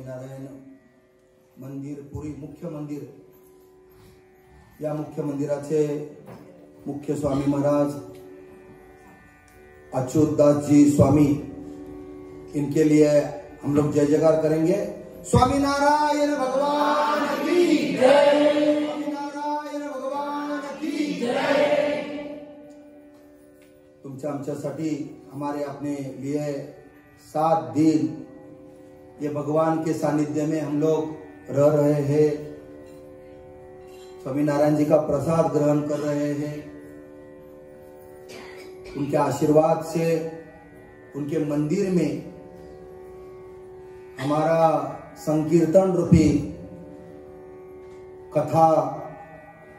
स्वामीनारायण मंदिर पुरी मुख्य मंदिर, या मुख्य मंदिराचे मुख्य स्वामी महाराज अच्युतदास जी स्वामी, इनके लिए हम लोग जय जयकार करेंगे। स्वामीनारायण भगवान की जय, स्वामीनारायण भगवान की जय। तुमच्या आमच्यासाठी हमारे अपने लिए 7 दिन ये भगवान के सानिध्य में हम लोग रह रहे हैं, स्वामीनारायण जी का प्रसाद ग्रहण कर रहे हैं। उनके आशीर्वाद से उनके मंदिर में हमारा संकीर्तन रूपी कथा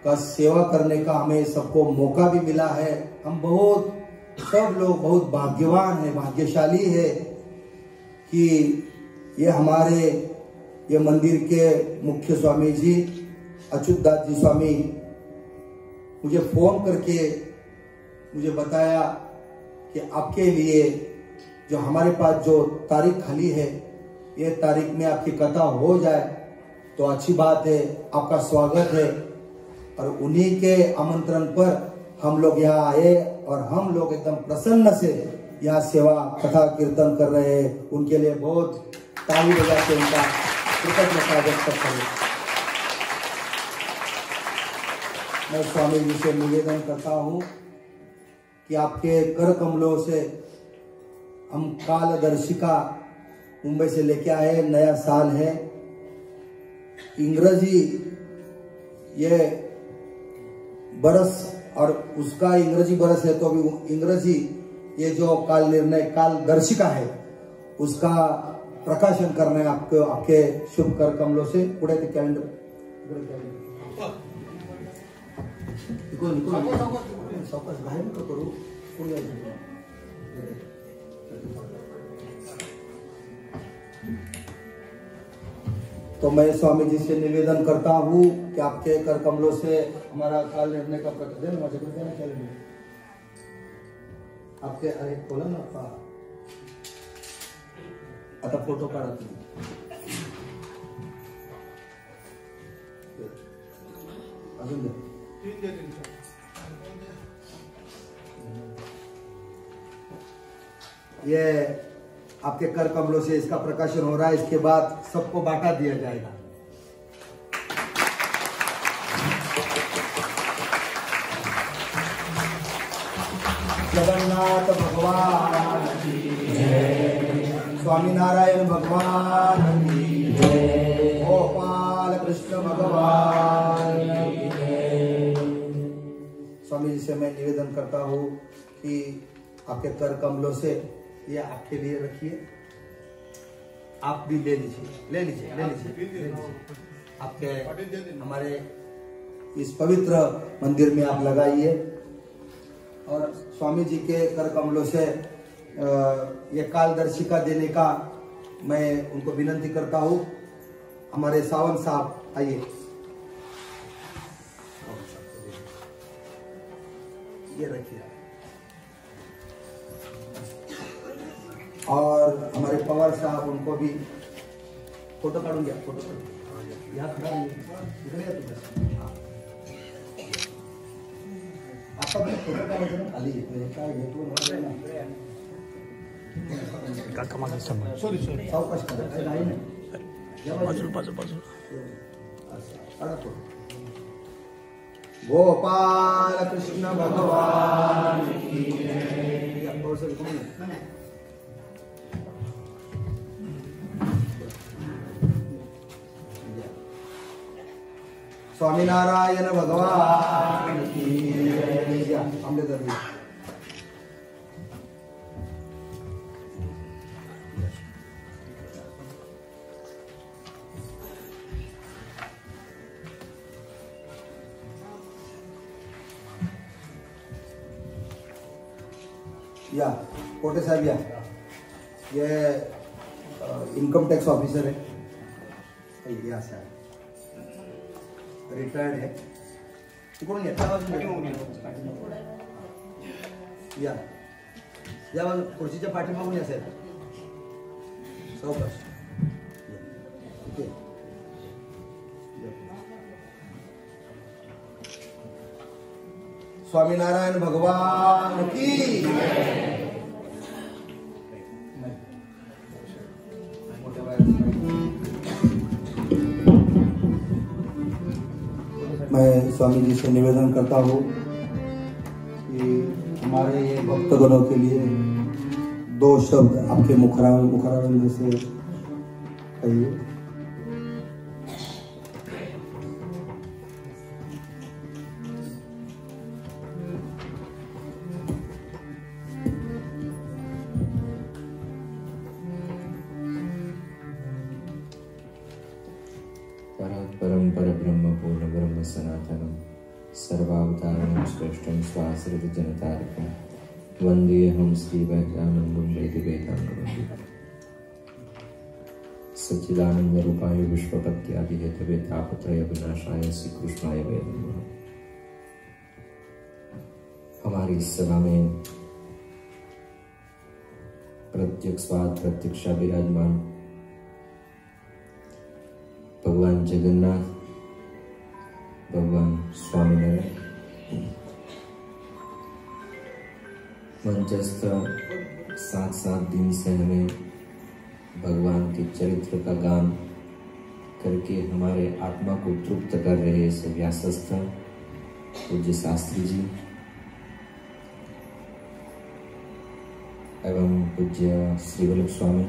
का सेवा करने का हमें सबको मौका भी मिला है। हम सब लोग बहुत भाग्यवान हैं, भाग्यशाली है कि ये हमारे ये मंदिर के मुख्य स्वामी जी अच्युतदास जी स्वामी मुझे फोन करके मुझे बताया कि आपके लिए जो हमारे पास जो तारीख खाली है, ये तारीख में आपकी कथा हो जाए तो अच्छी बात है, आपका स्वागत है। और उन्हीं के आमंत्रण पर हम लोग यहाँ आए और हम लोग एकदम प्रसन्न से यहाँ सेवा कथा कीर्तन कर रहे हैं। उनके लिए बहुत ताली बजा के उनका कृतज्ञता व्यक्त करता हूँ। मैं स्वामी जी से निवेदन करता हूँ कि आपके कर कमलों से हम कालदर्शिका मुंबई से लेके आए, नया साल है इंग्रजी ये बरस, और उसका इंग्रजी बरस है तो अभी इंग्रजी ये जो काल निर्णय कालदर्शिका है उसका प्रकाशन करना है आपको, आपके शुभ कर कमलों से। पुढे ते कॅलेंडर सावकाश बाहेर नको करू, पुढे तो मैं स्वामी जी से निवेदन करता हूँ कि आपके कर कमलों से हमारा काल निर्णय का प्रकटन आपके अरे बोला ना आता फोटो काढा तुम्ही। अजून द्या। ये आपके कर कमलों से इसका प्रकाशन हो रहा है, इसके बाद सबको बांटा दिया जाएगा। जगन्नाथ भगवान की जय, स्वामीनारायण भगवान की जय, गोपाल कृष्ण भगवान की जय। स्वामी जी से मैं निवेदन करता हूँ कि आपके कर कमलों से ये आपके लिए रखिए, आप भी ले लीजिए। आपके हमारे इस पवित्र मंदिर में आप लगाइए और स्वामी जी के कर कमलों से ये कालदर्शिका देने का मैं उनको विनंती करता हूँ। हमारे सावंत साहब आइए, ये रखिए। और हमारे पवार साहब उनको भी फोटो काढून घ्या, फोटो काढून या खड़ा इकडे या तुम्ही। आता फोटो काढायचं ना खाली काय घेतो काका माझा समोर सॉरी सावकाश करा, काय नाही ना बाजू काढा फोटो। गोपाल कृष्ण भगवान की जय। या थोडंसं इकडून या। स्वामीनारायण भगवान की जय। अमृत या कोटे साहब या, ये इनकम टैक्स ऑफिसर है, या साहब रिटायर्ड है। या खुर्चीच्या पाठीमागून या साहेब, सावकाश स्वामीनारायण भगवान की। मैं स्वामी जी से निवेदन करता हूँ कि हमारे ये भक्तगणों के लिए 2 शब्द आपके मुखरारंद से कहिए। परम परब्रह्म पूर्ण ब्रह्म सनातनम सर्वावतारणं श्रेष्ठं स्वाश्रित जनतारकं वन्देऽहं श्री वैद्यानन्दं वेदवेदाङ्गं सच्चिदानंद रूपाय विश्वपत्यादि हेतवे तापत्रय विनाशाय श्री कृष्णाय वै नमः। हमारी इस सभा में प्रत्यक्षवाद प्रत्यक्षा विराजमान भगवान जगन्नाथ, भगवान स्वामीनारायण, मंचस्थ 7 दिन से हमें भगवान के चरित्र का गान करके हमारे आत्मा को तृप्त कर रहे से व्यासस्थ पूज्य शास्त्री जी एवं पूज्य श्री वल्लभ स्वामी,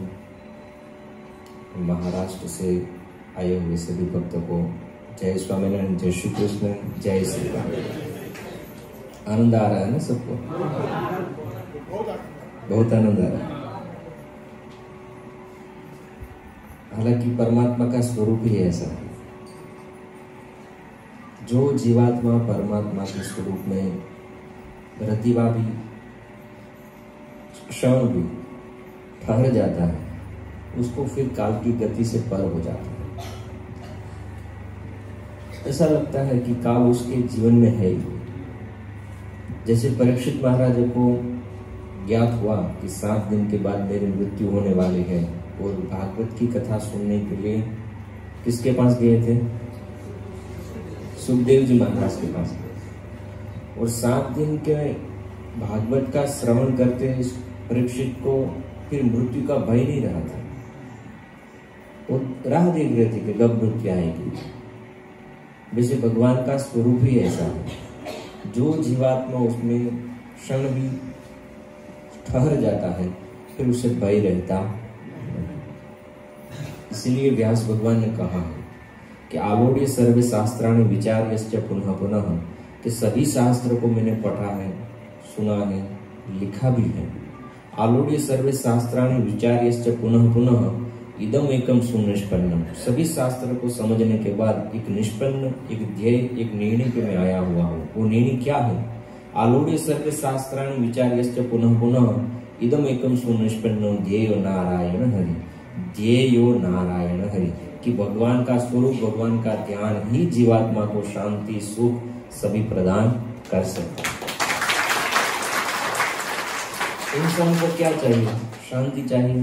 महाराष्ट्र से आए हुए सभी भक्तों को जय स्वामीनारायण, जय श्री कृष्ण, जय श्री राम। आनंद आ रहा है ना सबको? बहुत आनंद आ रहा है। हालांकि परमात्मा का स्वरूप ही ऐसा है, जो जीवात्मा परमात्मा के स्वरूप में रतिवा भी क्षण भी ठहर जाता है, उसको फिर काल की गति से पर हो जाता है। ऐसा लगता है कि काल उसके जीवन में है ही। जैसे परीक्षित महाराज को ज्ञात हुआ कि 7 दिन के बाद मेरी मृत्यु होने वाली है और भागवत की कथा सुनने के लिए किसके पास गए थे? सुखदेव जी महाराज के पास। और 7 दिन के भागवत का श्रवण करते परीक्षित को फिर मृत्यु का भय नहीं रहा था। वो राह देख रहे थे कि कब मृत्यु आएगी। वैसे भगवान का स्वरूप ही ऐसा है, जो जीवात्मा उसमें क्षण भी ठहर जाता है फिर उसे भय रहता। इसलिए व्यास भगवान ने कहा है कि आलोड्य सर्वे शास्त्राणि विचार्यश्च पुनः पुनः, कि सभी शास्त्र को मैंने पढ़ा है, सुना है, लिखा भी है। आलोड्य सर्वे शास्त्राणि विचार्यश्च पुनः पुनः इदम एकम सुनिष्पन्नम, सभी शास्त्र को समझने के बाद एक निष्पन्न, एक ध्येय, एक निर्णय के मैं आया हुआ हूँ। वो निर्णय क्या है? आलोड्य सर्वे शास्त्राणि विचार्यश्च पुनः पुनः इदम एकम सुनिष्पन्नो ध्येयो नारायण हरि, ध्येयो नारायण हरि, कि भगवान का स्वरूप, भगवान का ध्यान ही जीवात्मा को शांति, सुख सभी प्रदान कर सकता है। इंसान को क्या चाहिए? शांति चाहिए।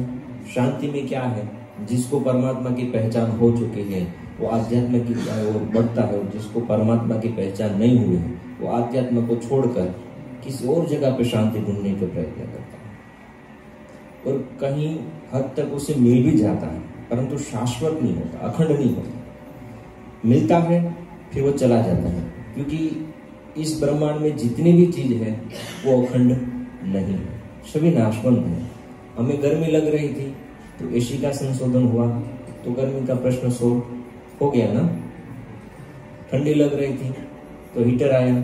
शांति में क्या है? जिसको परमात्मा की पहचान हो चुकी है वो आध्यात्म की ओर बढ़ता है, और जिसको परमात्मा की पहचान नहीं हुई है वो आध्यात्म को छोड़कर किसी और जगह पे शांति ढूंढने का प्रयत्न करता है। और कहीं हद तक उसे मिल भी जाता है, परंतु शाश्वत नहीं होता, अखंड नहीं होता। मिलता है फिर वो चला जाता है, क्योंकि इस ब्रह्मांड में जितनी भी चीज है वो अखंड नहीं है, सभी नाशवंत है। हमें गर्मी लग रही थी तो एसी का संशोधन हुआ तो गर्मी का प्रश्न सोल्व हो गया ना। ठंडी लग रही थी तो हीटर आया,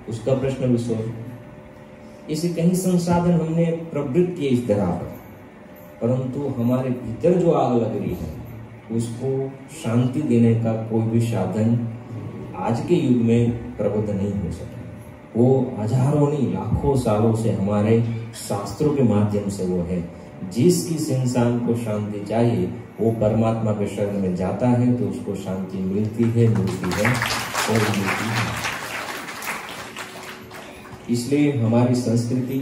उसका प्रश्न भी सोल्व। इसे कहीं संसाधन हमने प्रवृत्त किए इस धरा पर, परंतु हमारे भीतर जो आग लग रही है उसको शांति देने का कोई भी साधन आज के युग में प्रबुद्ध नहीं हो सका। वो हजारों नहीं लाखों सालों से हमारे शास्त्रों के माध्यम से वो है। जिस किस इंसान को शांति चाहिए वो परमात्मा के शरण में जाता है तो उसको शांति मिलती है और मिलती है। इसलिए हमारी संस्कृति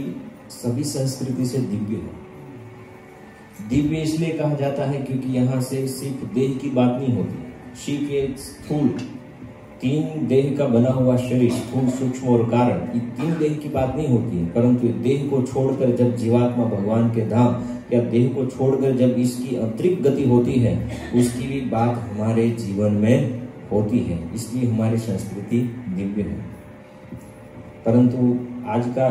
सभी संस्कृति से दिव्य है। दिव्य इसलिए कहा जाता है क्योंकि यहाँ से सिर्फ देह की बात नहीं होती। सिर्फ ये स्थूल तीन देह का बना हुआ शरीर, स्थूल, सूक्ष्म और कारण, ये तीन देह की बात नहीं होती है, परंतु देह को छोड़कर जब जीवात्मा भगवान के धाम या देह को छोड़कर जब इसकी अतिरिक्त गति होती है, उसकी भी बात हमारे जीवन में होती है। इसलिए हमारी संस्कृति दिव्य है। परंतु आज का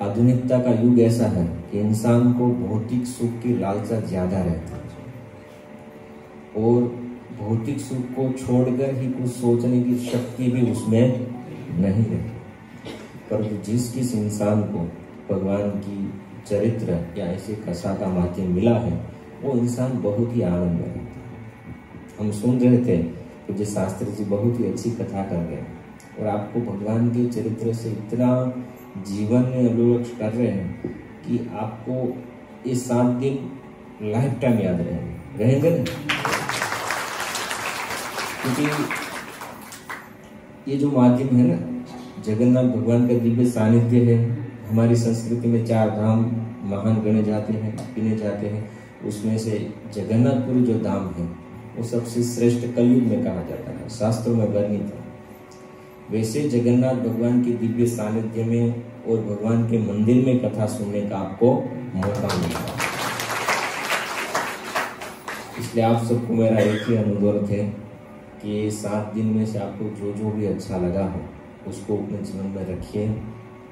आधुनिकता का युग ऐसा है कि इंसान को भौतिक सुख की लालसा ज्यादा रहती है और भौतिक सुख को छोड़कर ही कुछ सोचने की शक्ति भी उसमें नहीं रहती। परंतु जिस इंसान को भगवान की चरित्र या ऐसे कथा का माध्यम मिला है, वो इंसान बहुत ही आनंद में रहता है। हम सुन रहे थे पूज्य शास्त्री जी बहुत ही अच्छी कथा कर गए और आपको भगवान के चरित्र से इतना जीवन में अभिव्यक्त कर रहे हैं कि आपको ये 7 दिन लाइफ टाइम याद रहेंगे ना। क्योंकि ये जो माध्यम है ना, जगन्नाथ भगवान का दिव्य सानिध्य है। हमारी संस्कृति में 4 धाम महान गणे जाते हैं, गिने जाते हैं। उसमें से जगन्नाथपुरी जो धाम है वो सबसे श्रेष्ठ कलयुग में कहा जाता है, शास्त्रों में वर्णित है। वैसे जगन्नाथ भगवान के दिव्य सानिध्य में और भगवान के मंदिर में कथा सुनने का आपको मौका मिलता है। इसलिए आप सबको मेरा एक ही अनुरोध है कि 7 दिन में से आपको जो जो भी अच्छा लगा हो उसको अपने जीवन में रखिए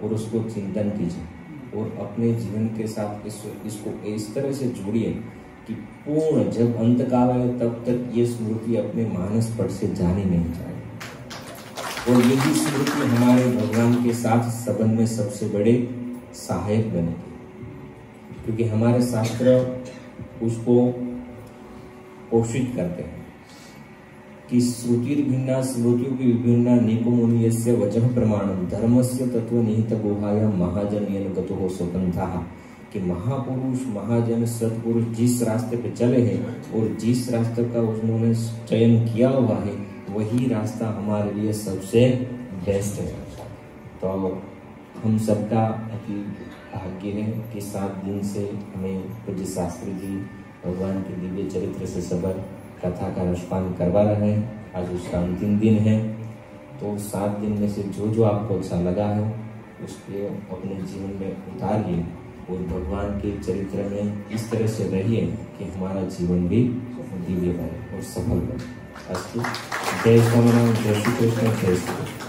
और उसको चिंतन कीजिए और अपने जीवन के साथ इसको इस तरह से जोड़िए कि पूर्ण जब अंत काल आए तब तक ये स्मृति अपने मानस पट से जानी नहीं चाहिए। और यही स्मृति हमारे भगवान के साथ संबंध में सबसे बड़े सहायक बनेगी, क्योंकि हमारे शास्त्र उसको पोषित करते हैं कि श्रुतिर्भिन्ना स्मृतियों की विभिन्ना निकुमुनियस्य वचः प्रमाणम धर्मस्य तत्व निहित गुहायां महाजन गतो हो स्वतंत्रः, कि महापुरुष महाजन सत्पुरुष जिस रास्ते पे चले हैं और जिस रास्ते का उन्होंने चयन किया हुआ है वही रास्ता हमारे लिए सबसे बेस्ट है। तो हम सबका अति भाग्य है कि 7 दिन से हमें पूज्य शास्त्री जी भगवान के दिव्य चरित्र से सबर कथा का रसपान करवा रहे हैं। आज उसका अंतिम दिन है, तो 7 दिन में से जो जो आपको अच्छा लगा है उसके अपने जीवन में उतारिए और भगवान के चरित्र में इस तरह से रहिए कि हमारा जीवन भी दिव्य बने और सफल बने। अस्तु। जय स्वामीनारायण, जय श्री कृष्ण, जय श्री कृष्ण।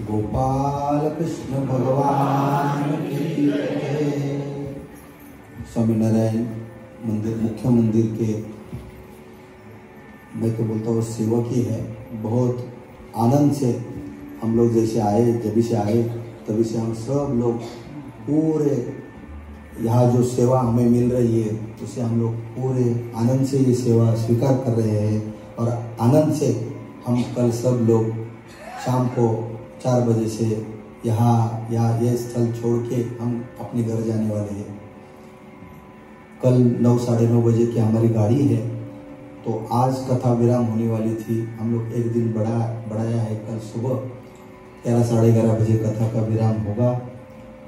गोपाल कृष्ण भगवान की जय। स्वामीनारायण मंदिर मुख्य मंदिर के मैं तो बोलता हूँ सेवक ही है। बहुत आनंद से हम लोग जैसे आए, जब से आए तभी से हम सब लोग पूरे यहाँ जो सेवा हमें मिल रही है उसे हम लोग पूरे आनंद से ये सेवा स्वीकार कर रहे हैं। और आनंद से हम कल सब लोग शाम को 4 बजे से यहाँ ये स्थल छोड़ के हम अपने घर जाने वाले हैं। कल 9 साढ़े 9 बजे की हमारी गाड़ी है, तो आज कथा विराम होने वाली थी। हम लोग एक दिन बढ़ाया है, कल सुबह 11 साढ़े 11 बजे कथा का विराम होगा।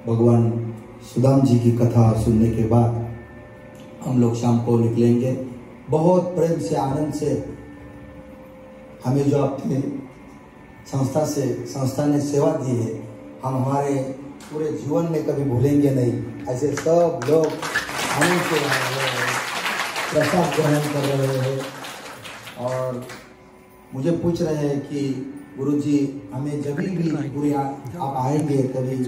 भगवान सुदाम जी की कथा सुनने के बाद हम लोग शाम को निकलेंगे। बहुत प्रेम से आनंद से हमें जो अपने संस्था ने सेवा दी है, हम हमारे पूरे जीवन में कभी भूलेंगे नहीं। ऐसे सब लोग आनंद से प्रसाद ग्रहण कर रहे हैं और मुझे पूछ रहे हैं कि गुरुजी हमें जब भी पूरे आप आएंगे कभी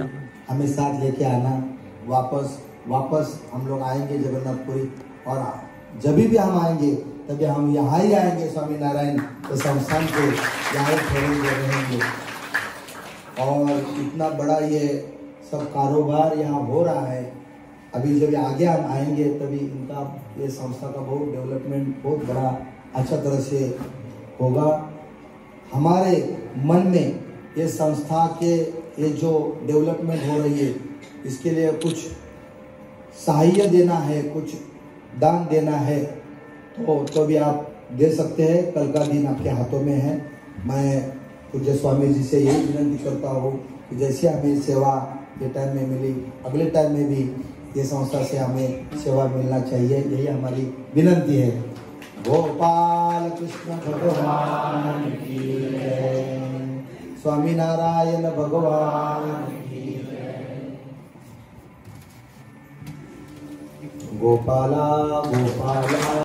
हमें साथ लेके आना। वापस हम लोग आएंगे जगन्नाथपुरी, और जब भी हम आएंगे तभी हम यहाँ ही आएंगे स्वामीनारायण के संस्थान को, यहाँ छोड़ेंगे रहेंगे। और इतना बड़ा ये सब कारोबार यहाँ हो रहा है। अभी जब आगे हम आएंगे तभी इनका ये संस्था का बहुत डेवलपमेंट बहुत बड़ा अच्छा तरह से होगा। हमारे मन में ये संस्था के ये जो डेवलपमेंट हो रही है इसके लिए कुछ सहायता देना है, कुछ दान देना है, तो भी आप दे सकते हैं। कल का दिन आपके हाथों में है। मैं पूज्य स्वामी जी से यही विनती करता हूँ कि जैसे हमें सेवा ये टाइम में मिली, अगले टाइम में भी ये संस्था से हमें सेवा मिलना चाहिए। यही हमारी विनती है। गोपाल कृष्ण भगवान की जय। स्वामी नारायण भगवान की जय। गोपाला गोपाला।